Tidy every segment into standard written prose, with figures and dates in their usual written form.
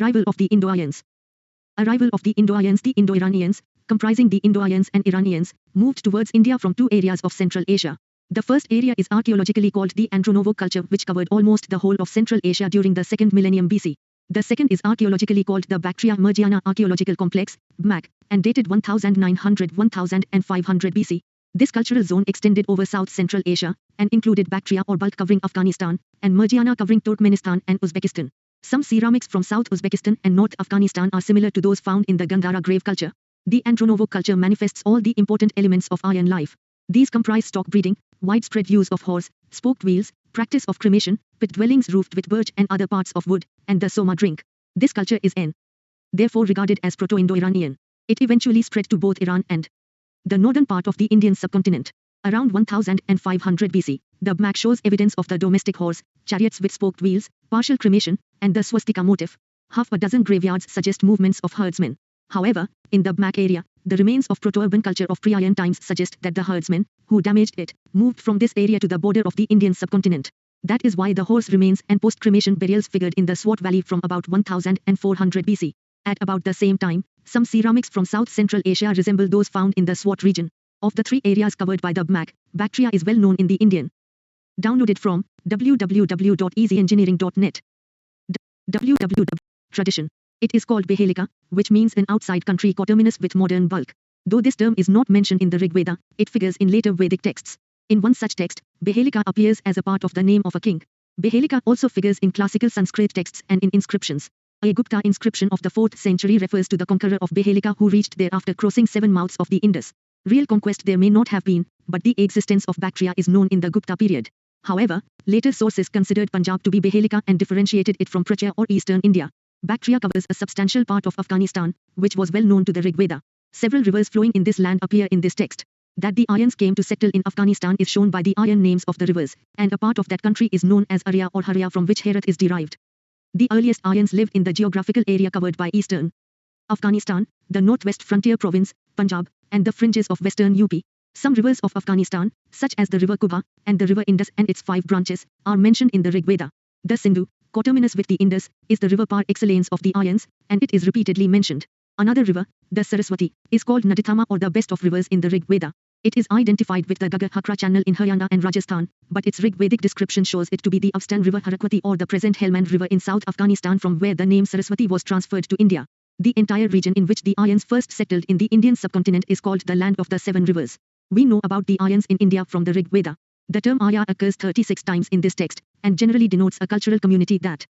Arrival of the Indo-Aryans. Arrival of the Indo-Aryans. The Indo-Iranians, comprising the Indo-Aryans and Iranians, moved towards India from two areas of Central Asia. The first area is archaeologically called the Andronovo culture, which covered almost the whole of Central Asia during the 2nd millennium BC. The second is archaeologically called the Bactria-Mergiana Archaeological Complex, BMAC, and dated 1900-1500 BC. This cultural zone extended over South Central Asia, and included Bactria or bulk covering Afghanistan, and Mergiana covering Turkmenistan and Uzbekistan. Some ceramics from South Uzbekistan and North Afghanistan are similar to those found in the Gandhara grave culture. The Andronovo culture manifests all the important elements of Aryan life. These comprise stock breeding, widespread use of horse, spoked wheels, practice of cremation, pit dwellings roofed with birch and other parts of wood, and the soma drink. This culture is therefore regarded as Proto-Indo-Iranian. It eventually spread to both Iran and the northern part of the Indian subcontinent. Around 1500 BC, the BMAC shows evidence of the domestic horse, chariots with spoked wheels, partial cremation, and the swastika motif. Half a dozen graveyards suggest movements of herdsmen. However, in the BMAC area, the remains of proto-urban culture of pre-Aryan times suggest that the herdsmen, who damaged it, moved from this area to the border of the Indian subcontinent. That is why the horse remains and post-cremation burials figured in the Swat Valley from about 1400 BC. At about the same time, some ceramics from South Central Asia resemble those found in the Swat region. Of the three areas covered by the BMAC, Bactria is well known in the Indian. Downloaded from www.easyengineering.net. www. Tradition. It is called Behelika, which means an outside country coterminous with modern bulk. Though this term is not mentioned in the Rig Veda, it figures in later Vedic texts. In one such text, Behelika appears as a part of the name of a king. Behelika also figures in classical Sanskrit texts and in inscriptions. A Gupta inscription of the 4th century refers to the conqueror of Behelika who reached there after crossing 7 mouths of the Indus. Real conquest there may not have been, but the existence of Bactria is known in the Gupta period. However, later sources considered Punjab to be Behelika and differentiated it from Prachya or eastern India. Bactria covers a substantial part of Afghanistan, which was well known to the Rig Veda. Several rivers flowing in this land appear in this text. That the Aryans came to settle in Afghanistan is shown by the Aryan names of the rivers, and a part of that country is known as Arya or Harya, from which Herat is derived. The earliest Aryans lived in the geographical area covered by eastern Afghanistan, the northwest frontier province, Punjab, and the fringes of western UP. Some rivers of Afghanistan, such as the river Kubha and the river Indus and its 5 branches, are mentioned in the Rig Veda. The Sindhu, coterminous with the Indus, is the river par excellence of the Aryans, and it is repeatedly mentioned. Another river, the Saraswati, is called Nadithama or the best of rivers in the Rig Veda. It is identified with the Ghaggar-Hakra channel in Haryana and Rajasthan, but its Rig Vedic description shows it to be the upstream river Harakwati or the present Helmand River in South Afghanistan, from where the name Saraswati was transferred to India. The entire region in which the Aryans first settled in the Indian subcontinent is called the Land of the 7 Rivers. We know about the Aryans in India from the Rig Veda. The term Arya occurs 36 times in this text, and generally denotes a cultural community that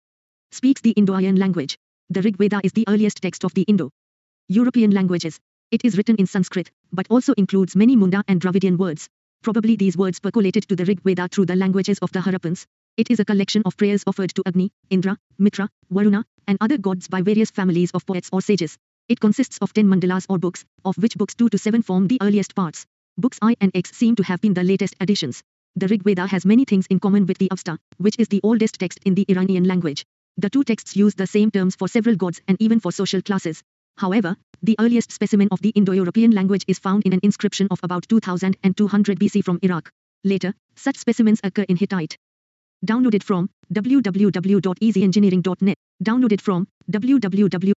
speaks the Indo-Aryan language. The Rig Veda is the earliest text of the Indo-European languages. It is written in Sanskrit, but also includes many Munda and Dravidian words. Probably these words percolated to the Rig Veda through the languages of the Harappans. It is a collection of prayers offered to Agni, Indra, Mitra, Varuna, and other gods by various families of poets or sages. It consists of 10 mandalas or books, of which books 2 to 7 form the earliest parts. Books I and X seem to have been the latest additions. The Rig Veda has many things in common with the Avesta, which is the oldest text in the Iranian language. The two texts use the same terms for several gods and even for social classes. However, the earliest specimen of the Indo-European language is found in an inscription of about 2200 BC from Iraq. Later, such specimens occur in Hittite. Downloaded from www.easyengineering.net. Downloaded from www.easy.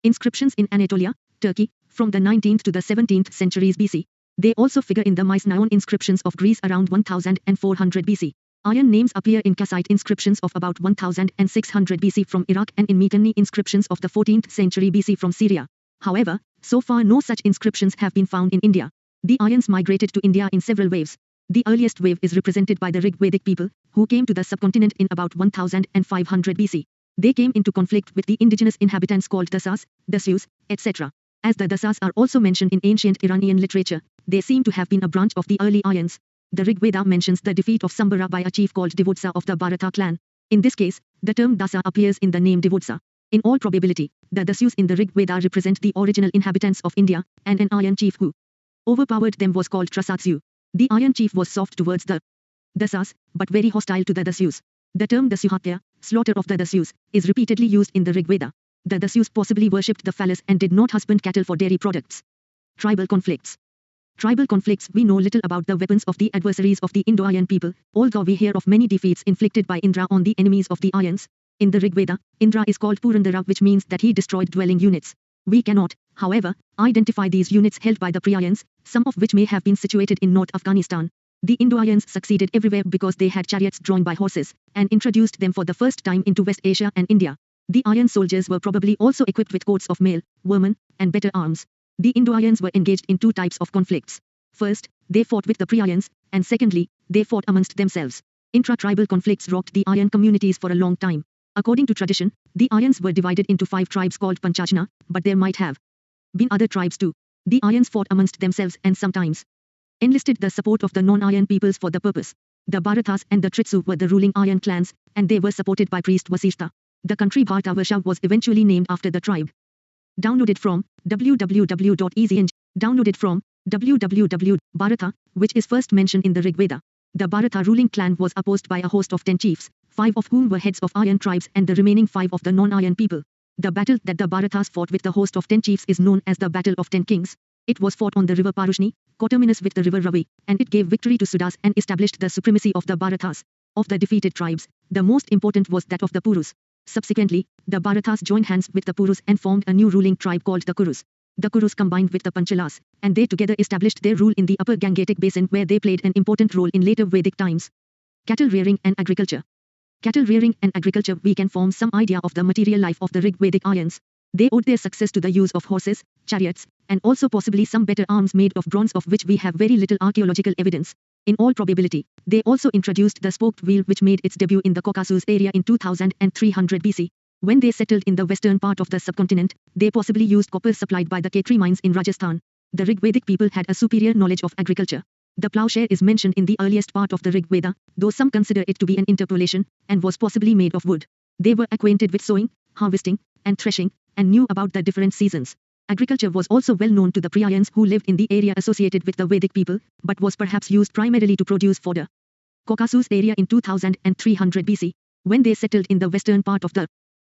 Inscriptions in Anatolia, Turkey, from the 19th to the 17th centuries BC. They also figure in the Mycenaean inscriptions of Greece around 1400 BC. Aryan names appear in Kassite inscriptions of about 1600 BC from Iraq and in Mitanni inscriptions of the 14th century BC from Syria. However, so far no such inscriptions have been found in India. The Aryans migrated to India in several waves. The earliest wave is represented by the Rig Vedic people, who came to the subcontinent in about 1500 BC. They came into conflict with the indigenous inhabitants called Dasas, Dasyus, etc. As the Dasas are also mentioned in ancient Iranian literature, they seem to have been a branch of the early Aryans. The Rig Veda mentions the defeat of Sambara by a chief called Divodsa of the Bharata clan. In this case, the term Dasa appears in the name Divodsa. In all probability, the Dasyus in the Rig Veda represent the original inhabitants of India, and an Aryan chief who overpowered them was called Trasatsu. The Aryan chief was soft towards the Dasas, but very hostile to the Dasyus. The term Dasyuhatya, slaughter of the Dasyus, is repeatedly used in the Rig Veda. The Dasyus possibly worshipped the phallus and did not husband cattle for dairy products. Tribal conflicts. Tribal conflicts. We know little about the weapons of the adversaries of the Indo-Aryan people, although we hear of many defeats inflicted by Indra on the enemies of the Aryans. In the Rig Veda, Indra is called Purandara, which means that he destroyed dwelling units. We cannot, however, identify these units held by the Pryans, some of which may have been situated in North Afghanistan. The Indo-Aryans succeeded everywhere because they had chariots drawn by horses, and introduced them for the first time into West Asia and India. The Aryan soldiers were probably also equipped with coats of mail, vermin, and better arms. The Indo-Aryans were engaged in two types of conflicts. First, they fought with the Pryans, and secondly, they fought amongst themselves. Intra-tribal conflicts rocked the Aryan communities for a long time. According to tradition, the Aryans were divided into 5 tribes called Panchajna, but there might have been other tribes too. The Aryans fought amongst themselves and sometimes enlisted the support of the non-Aryan peoples for the purpose. The Bharatas and the Tritsu were the ruling Aryan clans, and they were supported by priest Vasishtha. The country Bhartavarsha was eventually named after the tribe. Downloaded from www.easyeng. Downloaded from www. Bharata, which is first mentioned in the Rig Veda. The Bharata ruling clan was opposed by a host of 10 chiefs, 5 of whom were heads of Aryan tribes and the remaining 5 of the non-Aryan people. The battle that the Bharatas fought with the host of 10 chiefs is known as the Battle of 10 Kings. It was fought on the river Parushni, coterminous with the river Ravi, and it gave victory to Sudas and established the supremacy of the Bharatas. Of the defeated tribes, the most important was that of the Purus. Subsequently, the Bharatas joined hands with the Purus and formed a new ruling tribe called the Kurus. The Kurus combined with the Panchalas, and they together established their rule in the upper Gangetic basin where they played an important role in later Vedic times. Cattle rearing and agriculture. Cattle rearing and agriculture, we can form some idea of the material life of the Rig Vedic Aryans. They owed their success to the use of horses, chariots, and also possibly some better arms made of bronze, of which we have very little archaeological evidence. In all probability, they also introduced the spoked wheel, which made its debut in the Caucasus area in 2300 BC. When they settled in the western part of the subcontinent, they possibly used copper supplied by the Khetri mines in Rajasthan. The Rig Vedic people had a superior knowledge of agriculture. The plowshare is mentioned in the earliest part of the Rig Veda, though some consider it to be an interpolation, and was possibly made of wood. They were acquainted with sowing, harvesting, and threshing, and knew about the different seasons. Agriculture was also well known to the Pryans who lived in the area associated with the Vedic people, but was perhaps used primarily to produce fodder. Caucasus area in 2300 BC. When they settled in the western part of the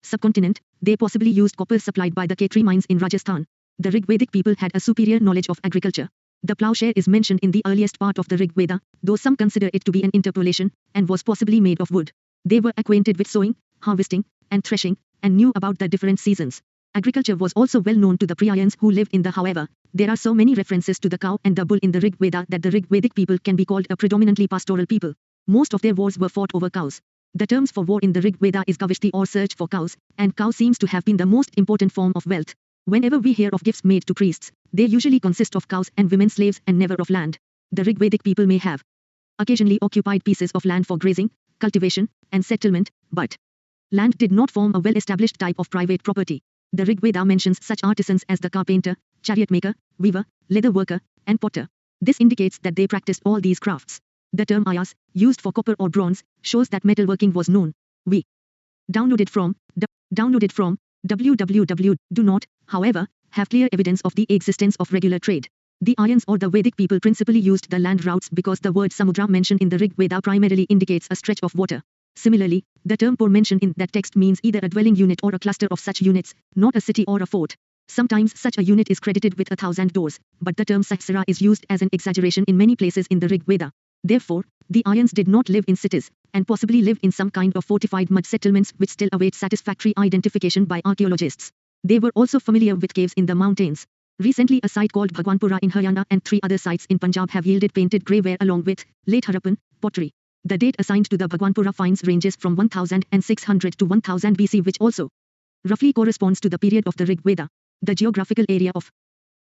subcontinent, they possibly used copper supplied by the Khetri mines in Rajasthan. The Rig Vedic people had a superior knowledge of agriculture. The plowshare is mentioned in the earliest part of the Rig Veda, though some consider it to be an interpolation, and was possibly made of wood. They were acquainted with sowing, harvesting, and threshing, and knew about the different seasons. Agriculture was also well known to the Pryans who lived in the. However, there are so many references to the cow and the bull in the Rig Veda that the Rig Vedic people can be called a predominantly pastoral people. Most of their wars were fought over cows. The terms for war in the Rig Veda is Gavishti or search for cows, and cow seems to have been the most important form of wealth. Whenever we hear of gifts made to priests, they usually consist of cows and women slaves and never of land. The Rig Vedic people may have occasionally occupied pieces of land for grazing, cultivation, and settlement, but land did not form a well-established type of private property. The Rig Veda mentions such artisans as the carpenter, chariot maker, weaver, leather worker, and potter. This indicates that they practiced all these crafts. The term ayas, used for copper or bronze, shows that metalworking was known. We downloaded from www. Do not, however, have clear evidence of the existence of regular trade. The Aryans or the Vedic people principally used the land routes because the word samudra mentioned in the Rig Veda primarily indicates a stretch of water. Similarly, the term pur mentioned in that text means either a dwelling unit or a cluster of such units, not a city or a fort. Sometimes such a unit is credited with 1,000 doors, but the term sahasra is used as an exaggeration in many places in the Rig Veda. Therefore, the Aryans did not live in cities, and possibly lived in some kind of fortified mud settlements which still await satisfactory identification by archaeologists. They were also familiar with caves in the mountains. Recently a site called Bhagwanpura in Haryana and 3 other sites in Punjab have yielded painted grey ware along with late Harappan pottery. The date assigned to the Bhagwanpura finds ranges from 1600 to 1000 BC, which also roughly corresponds to the period of the Rig Veda. The geographical area of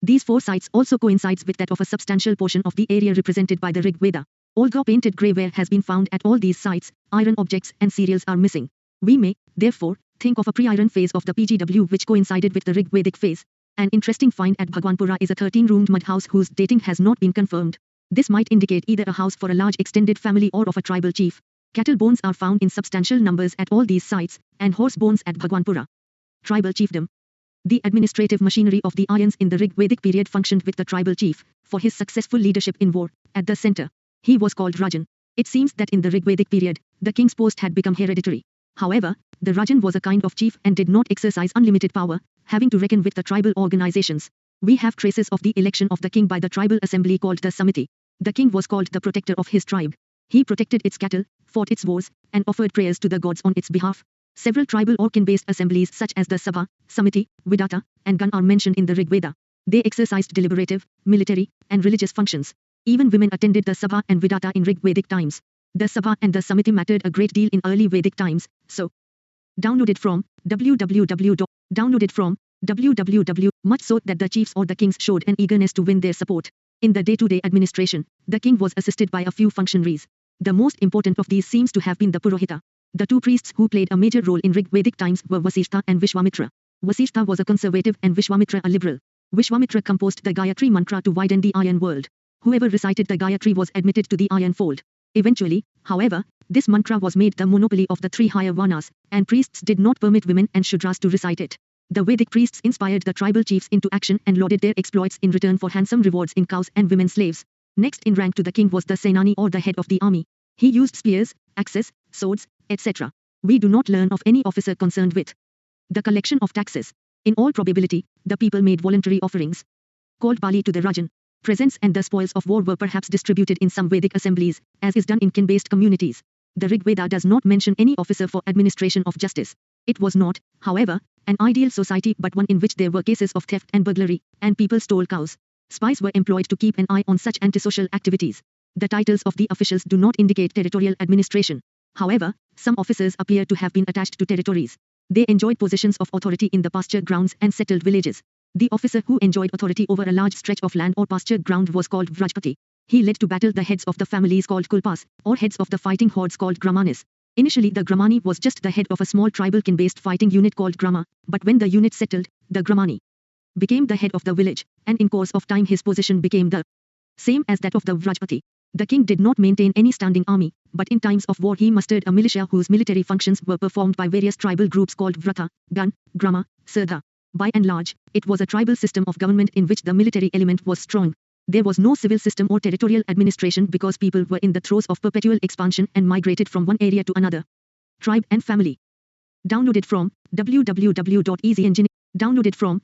these 4 sites also coincides with that of a substantial portion of the area represented by the Rig Veda. Although painted grey ware has been found at all these sites, iron objects and cereals are missing. We may, therefore, think of a pre-iron phase of the PGW which coincided with the Rig Vedic phase. An interesting find at Bhagwanpura is a 13-roomed mud house whose dating has not been confirmed. This might indicate either a house for a large extended family or of a tribal chief. Cattle bones are found in substantial numbers at all these sites, and horse bones at Bhagwanpura. Tribal chiefdom. The administrative machinery of the Aryans in the Rig Vedic period functioned with the tribal chief, for his successful leadership in war, at the center. He was called Rajan. It seems that in the Rig Vedic period, the king's post had become hereditary. However, the Rajan was a kind of chief and did not exercise unlimited power, having to reckon with the tribal organizations. We have traces of the election of the king by the tribal assembly called the Samiti. The king was called the protector of his tribe. He protected its cattle, fought its wars, and offered prayers to the gods on its behalf. Several tribal or kin-based assemblies such as the Sabha, Samiti, Vidata, and Gan are mentioned in the Rig Veda. They exercised deliberative, military, and religious functions. Even women attended the Sabha and Vidata in Rig Vedic times. The Sabha and the Samiti mattered a great deal in early Vedic times, so downloaded from www. Downloaded from www. Much so that the chiefs or the kings showed an eagerness to win their support. In the day-to-day administration, the king was assisted by a few functionaries. The most important of these seems to have been the Purohita. The two priests who played a major role in Rig Vedic times were Vasishtha and Vishwamitra. Vasishtha was a conservative and Vishwamitra a liberal. Vishwamitra composed the Gayatri mantra to widen the iron world. Whoever recited the Gayatri was admitted to the iron fold. Eventually, however, this mantra was made the monopoly of the three higher varnas, and priests did not permit women and Shudras to recite it. The Vedic priests inspired the tribal chiefs into action and lauded their exploits in return for handsome rewards in cows and women slaves. Next in rank to the king was the Senani or the head of the army. He used spears, axes, swords, etc. We do not learn of any officer concerned with the collection of taxes. In all probability, the people made voluntary offerings, called Bali to the Rajan. Presents and the spoils of war were perhaps distributed in some Vedic assemblies, as is done in kin-based communities. The Rig Veda does not mention any officer for administration of justice. It was not, however, an ideal society but one in which there were cases of theft and burglary, and people stole cows. Spies were employed to keep an eye on such antisocial activities. The titles of the officials do not indicate territorial administration. However, some officers appear to have been attached to territories. They enjoyed positions of authority in the pasture grounds and settled villages. The officer who enjoyed authority over a large stretch of land or pasture ground was called Vrajpati. He led to battle the heads of the families called Kulpas, or heads of the fighting hordes called Gramanis. Initially the Gramani was just the head of a small tribal kin-based fighting unit called Grama, but when the unit settled, the Gramani became the head of the village, and in course of time his position became the same as that of the Vrajpati. The king did not maintain any standing army, but in times of war he mustered a militia whose military functions were performed by various tribal groups called Vrata, Gan, Grama, Sirdha. By and large, it was a tribal system of government in which the military element was strong. There was no civil system or territorial administration because people were in the throes of perpetual expansion and migrated from one area to another. Tribe and family. Downloaded from www.easyengine. Downloaded from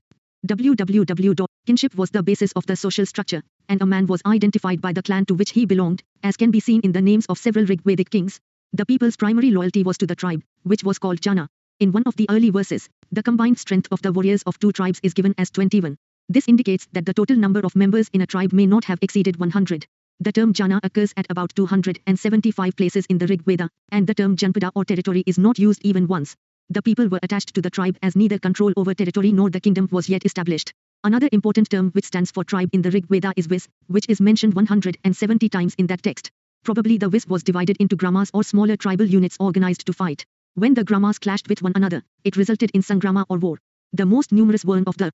www. Kinship was the basis of the social structure, and a man was identified by the clan to which he belonged, as can be seen in the names of several Rig Vedic kings. The people's primary loyalty was to the tribe, which was called Jana. In one of the early verses, the combined strength of the warriors of two tribes is given as 21. This indicates that the total number of members in a tribe may not have exceeded 100. The term Jana occurs at about 275 places in the Rig Veda, and the term Janpada or territory is not used even once. The people were attached to the tribe as neither control over territory nor the kingdom was yet established. Another important term which stands for tribe in the Rig Veda is Vis, which is mentioned 170 times in that text. Probably the Vis was divided into gramas or smaller tribal units organized to fight. When the gramas clashed with one another, it resulted in sangrama or war. The most numerous one of the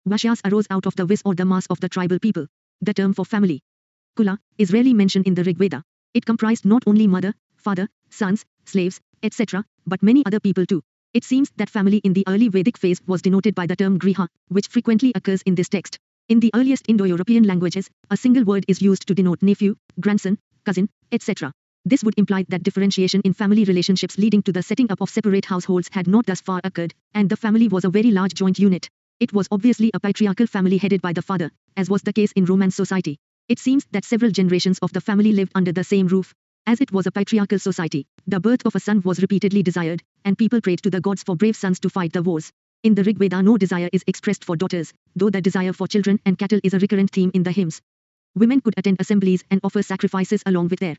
Vashyas arose out of the Vis or the mass of the tribal people. The term for family, Kula, is rarely mentioned in the Rig Veda. It comprised not only mother, father, sons, slaves, etc., but many other people too. It seems that family in the early Vedic phase was denoted by the term Griha, which frequently occurs in this text. In the earliest Indo-European languages, a single word is used to denote nephew, grandson, cousin, etc. This would imply that differentiation in family relationships leading to the setting up of separate households had not thus far occurred, and the family was a very large joint unit. It was obviously a patriarchal family headed by the father, as was the case in Roman society. It seems that several generations of the family lived under the same roof. As it was a patriarchal society, the birth of a son was repeatedly desired, and people prayed to the gods for brave sons to fight the wars. In the Rig Veda no desire is expressed for daughters, though the desire for children and cattle is a recurrent theme in the hymns. Women could attend assemblies and offer sacrifices along with their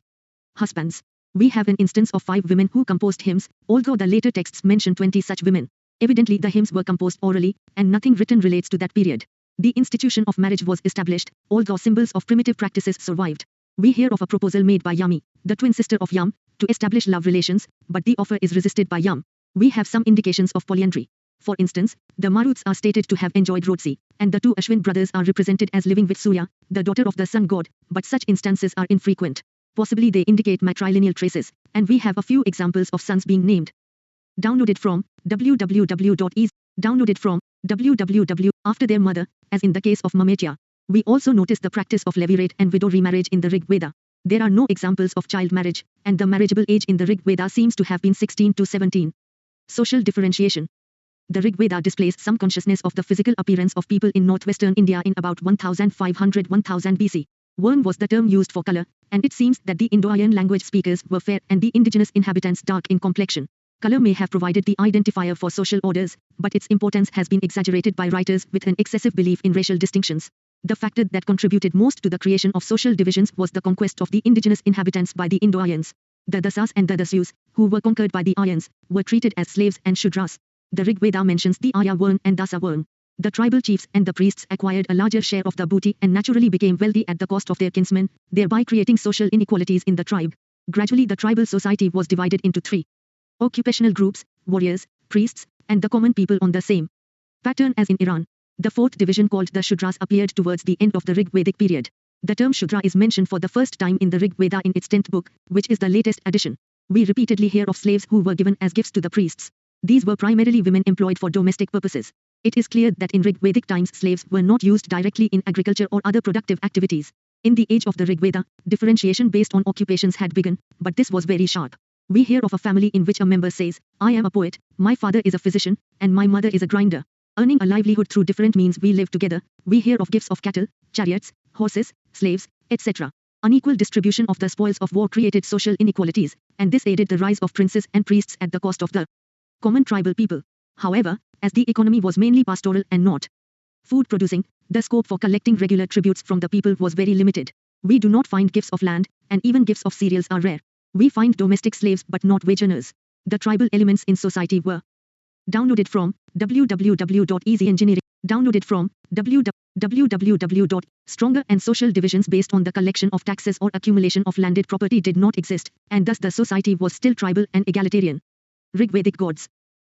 husbands. We have an instance of 5 women who composed hymns, although the later texts mention 20 such women. Evidently the hymns were composed orally, and nothing written relates to that period. The institution of marriage was established, although symbols of primitive practices survived. We hear of a proposal made by Yami, the twin sister of Yam, to establish love relations, but the offer is resisted by Yam. We have some indications of polyandry. For instance, the Maruts are stated to have enjoyed Rotsi, and the 2 Ashwin brothers are represented as living with Surya, the daughter of the sun god, but such instances are infrequent. Possibly they indicate matrilineal traces, and we have a few examples of sons being named. Downloaded from www.ease. Downloaded from www. After their mother, as in the case of Mametya. We also notice the practice of levirate and widow remarriage in the Rig Veda. There are no examples of child marriage, and the marriageable age in the Rig Veda seems to have been 16 to 17. Social differentiation. The Rig Veda displays some consciousness of the physical appearance of people in northwestern India in about 1500-1000 BC. Worm was the term used for color, and it seems that the Indo-Aryan language speakers were fair and the indigenous inhabitants dark in complexion. Color may have provided the identifier for social orders, but its importance has been exaggerated by writers with an excessive belief in racial distinctions. The factor that contributed most to the creation of social divisions was the conquest of the indigenous inhabitants by the Indo-Aryans. The Dasas and the Dasyus, who were conquered by the Aryans, were treated as slaves and Shudras. The Rig Veda mentions the Arya Varn and Dasa Varn. The tribal chiefs and the priests acquired a larger share of the booty and naturally became wealthy at the cost of their kinsmen, thereby creating social inequalities in the tribe. Gradually the tribal society was divided into three occupational groups: warriors, priests, and the common people on the same pattern as in Iran. The fourth division, called the Shudras, appeared towards the end of the Rig Vedic period. The term Shudra is mentioned for the first time in the Rig Veda in its 10th book, which is the latest edition. We repeatedly hear of slaves who were given as gifts to the priests. These were primarily women employed for domestic purposes. It is clear that in Rig Vedic times slaves were not used directly in agriculture or other productive activities. In the age of the Rig Veda, differentiation based on occupations had begun, but this was very sharp. We hear of a family in which a member says, "I am a poet, my father is a physician, and my mother is a grinder." Earning a livelihood through different means, we live together. We hear of gifts of cattle, chariots, horses, slaves, etc. Unequal distribution of the spoils of war created social inequalities, and this aided the rise of princes and priests at the cost of the common tribal people. However, as the economy was mainly pastoral and not food producing, the scope for collecting regular tributes from the people was very limited. We do not find gifts of land, and even gifts of cereals are rare. We find domestic slaves but not wage earners. The tribal elements in society were downloaded from www.easyengineering. Downloaded from www. Stronger and social divisions based on the collection of taxes or accumulation of landed property did not exist, and thus the society was still tribal and egalitarian. Rigvedic gods.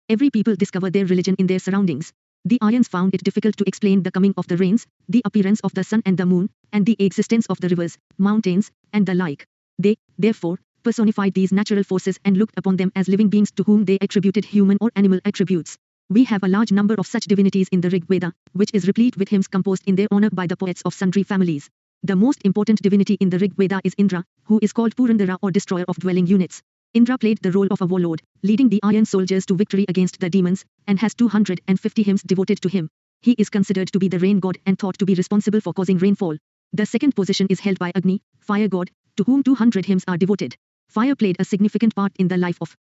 Every people discover their religion in their surroundings. The Aryans found it difficult to explain the coming of the rains, the appearance of the sun and the moon, and the existence of the rivers, mountains, and the like. They, therefore, personified these natural forces and looked upon them as living beings to whom they attributed human or animal attributes. We have a large number of such divinities in the Rig Veda, which is replete with hymns composed in their honor by the poets of sundry families. The most important divinity in the Rig Veda is Indra, who is called Purandara or destroyer of dwelling units. Indra played the role of a warlord, leading the Aryan soldiers to victory against the demons, and has 250 hymns devoted to him. He is considered to be the rain god and thought to be responsible for causing rainfall. The second position is held by Agni, fire god, to whom 200 hymns are devoted. Fire played a significant part in the life of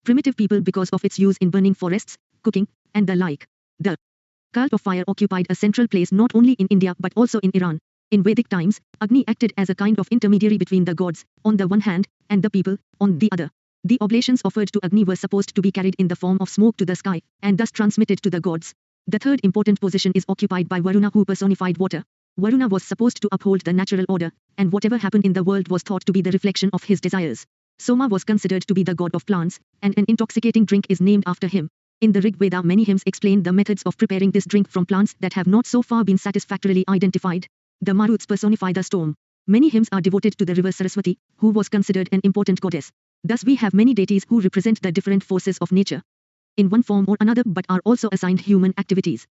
primitive people because of its use in burning forests, cooking, and the like. The cult of fire occupied a central place not only in India but also in Iran. In Vedic times, Agni acted as a kind of intermediary between the gods, on the one hand, and the people, on the other. The oblations offered to Agni were supposed to be carried in the form of smoke to the sky, and thus transmitted to the gods. The third important position is occupied by Varuna, who personified water. Varuna was supposed to uphold the natural order, and whatever happened in the world was thought to be the reflection of his desires. Soma was considered to be the god of plants, and an intoxicating drink is named after him. In the Rig Veda, many hymns explain the methods of preparing this drink from plants that have not so far been satisfactorily identified. The Maruts personify the storm. Many hymns are devoted to the river Saraswati, who was considered an important goddess. Thus we have many deities who represent the different forces of nature in one form or another but are also assigned human activities.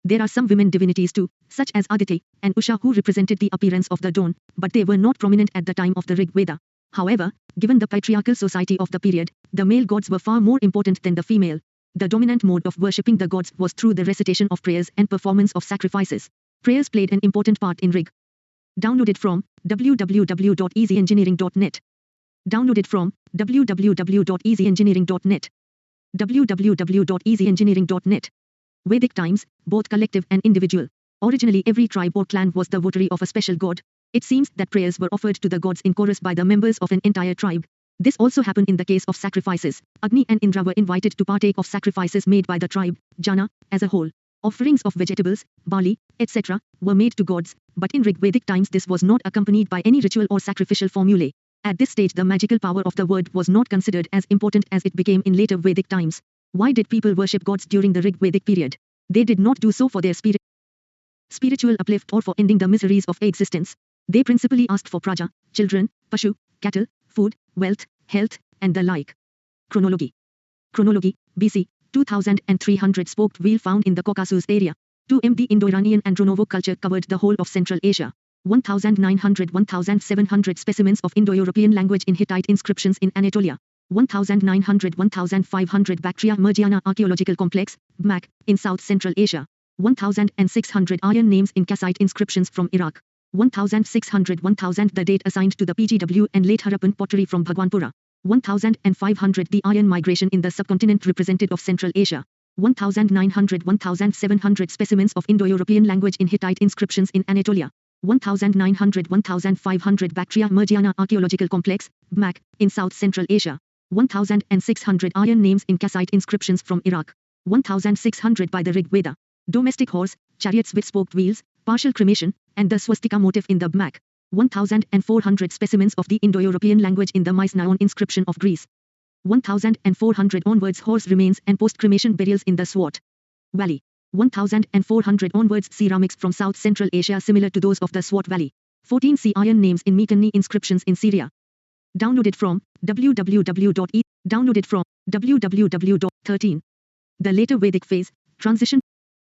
There are some women divinities too, such as Aditi and Usha, who represented the appearance of the dawn, but they were not prominent at the time of the Rig Veda. However, given the patriarchal society of the period, the male gods were far more important than the female. The dominant mode of worshipping the gods was through the recitation of prayers and performance of sacrifices. Prayers played an important part in Rig. Downloaded from www.easyengineering.net. Downloaded from www.easyengineering.net. www.easyengineering.net. Vedic times, both collective and individual. Originally every tribe or clan was the votary of a special god. It seems that prayers were offered to the gods in chorus by the members of an entire tribe. This also happened in the case of sacrifices. Agni and Indra were invited to partake of sacrifices made by the tribe, Jana, as a whole. Offerings of vegetables, barley, etc. were made to gods, but in Rigvedic times this was not accompanied by any ritual or sacrificial formulae. At this stage the magical power of the word was not considered as important as it became in later Vedic times. Why did people worship gods during the Rigvedic period? They did not do so for their spiritual uplift or for ending the miseries of existence. They principally asked for praja, children, pashu, cattle, food, wealth, health, and the like. Chronology. BC 2300 spoked wheel found in the Caucasus area. 2m The Indo-Iranian Andronovo culture covered the whole of Central Asia. 1900-1700 specimens of Indo-European language in Hittite inscriptions in Anatolia. 1900-1500 Bactria Mergiana archaeological complex, BMAC, in South Central Asia. 1600 iron names in Kassite inscriptions from Iraq. 1600-1000 the date assigned to the PGW and late Harappan pottery from Bhagwanpura. 1500 The Iron migration in the subcontinent represented of Central Asia. 1900-1700 specimens of Indo-European language in Hittite inscriptions in Anatolia. 1900-1500 Bactria Mergiana archaeological complex, BMAC, in South Central Asia. 1600 iron names in Kassite inscriptions from Iraq. 1600 by the Rig Veda. Domestic horse, chariots with spoked wheels, partial cremation, and the swastika motif in the BMAC. 1400 specimens of the Indo-European language in the Mycenaean inscription of Greece. 1400 onwards horse remains and post-cremation burials in the Swat Valley. 1400 onwards ceramics from South Central Asia similar to those of the Swat Valley. 14 See iron names in Mitanni inscriptions in Syria. Downloaded from www.13. The later Vedic phase, transition